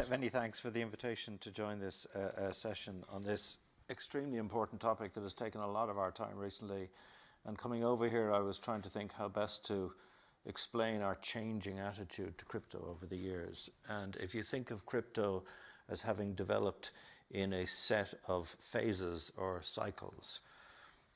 Many thanks for the invitation to join this session on this extremely important topic that has taken a lot of our time recently. And coming over here, I was trying to think how best to explain our changing attitude to crypto over the years. And if you think of crypto as having developed in a set of phases or cycles,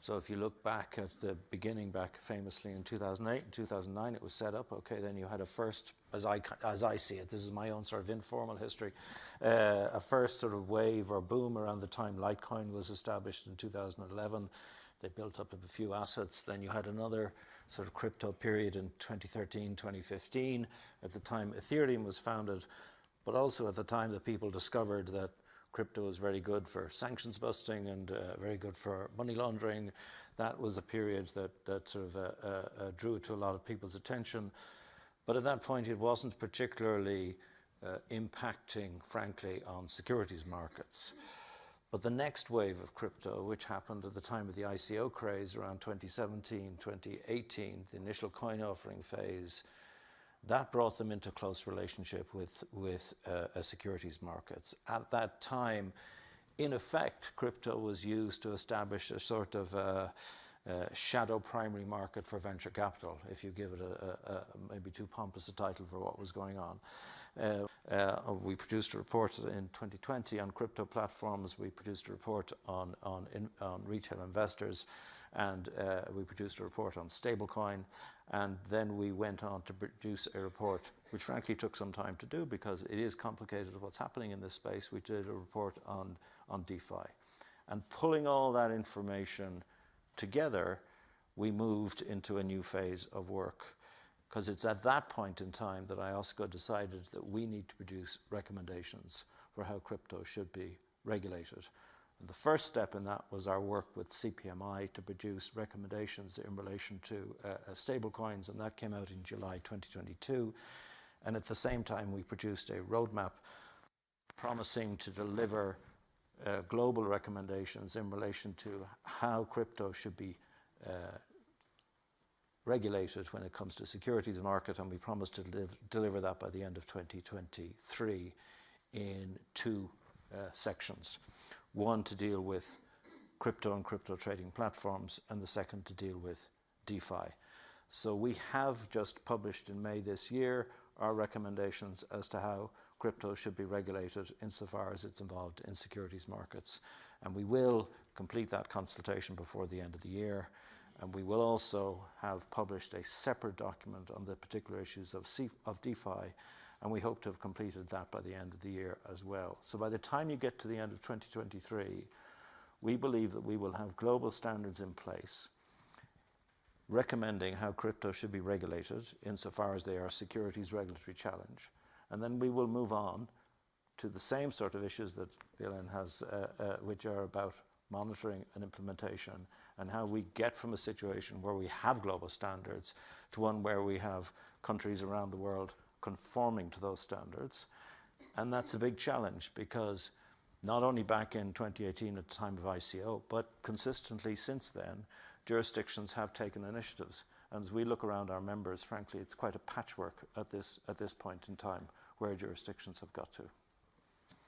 so if you look back at the beginning, back famously in 2008 and 2009, it was set up. Okay, then you had a first, as I see it, this is my own sort of informal history, a first sort of wave or boom around the time Litecoin was established in 2011. They built up a few assets. Then you had another sort of crypto period in 2013, 2015. At the time Ethereum was founded, but also at the time that people discovered that crypto was very good for sanctions busting and very good for money laundering. That was a period that sort of drew to a lot of people's attention. But at that point, it wasn't particularly impacting, frankly, on securities markets. But the next wave of crypto, which happened at the time of the ICO craze around 2017, 2018, the initial coin offering phase, that brought them into close relationship with securities markets. At that time, in effect, crypto was used to establish a sort of shadow primary market for venture capital, if you give it a maybe too pompous a title for what was going on. We produced a report in 2020 on crypto platforms. We produced a report on retail investors, and we produced a report on stablecoin. And then we went on to produce a report, which frankly took some time to do because it is complicated what's happening in this space. We did a report on DeFi. And pulling all that information together, we moved into a new phase of work, because it's at that point in time that IOSCO decided that we need to produce recommendations for how crypto should be regulated. And the first step in that was our work with CPMI to produce recommendations in relation to stablecoins, and that came out in July 2022. And at the same time, we produced a roadmap promising to deliver global recommendations in relation to how crypto should be regulated when it comes to securities market, and we promised to deliver that by the end of 2023 in two sections. One to deal with crypto and crypto trading platforms, and the second to deal with DeFi. So we have just published in May this year our recommendations as to how crypto should be regulated insofar as it's involved in securities markets. And we will complete that consultation before the end of the year. And we will also have published a separate document on the particular issues of DeFi, and we hope to have completed that by the end of the year as well. So by the time you get to the end of 2023, we believe that we will have global standards in place recommending how crypto should be regulated insofar as they are a securities regulatory challenge. And then we will move on to the same sort of issues that BLN has, which are about monitoring and implementation, and how we get from a situation where we have global standards to one where we have countries around the world conforming to those standards. And that's a big challenge, because not only back in 2018 at the time of ICO, but consistently since then, jurisdictions have taken initiatives. And as we look around our members, frankly, it's quite a patchwork at this point in time where jurisdictions have got to.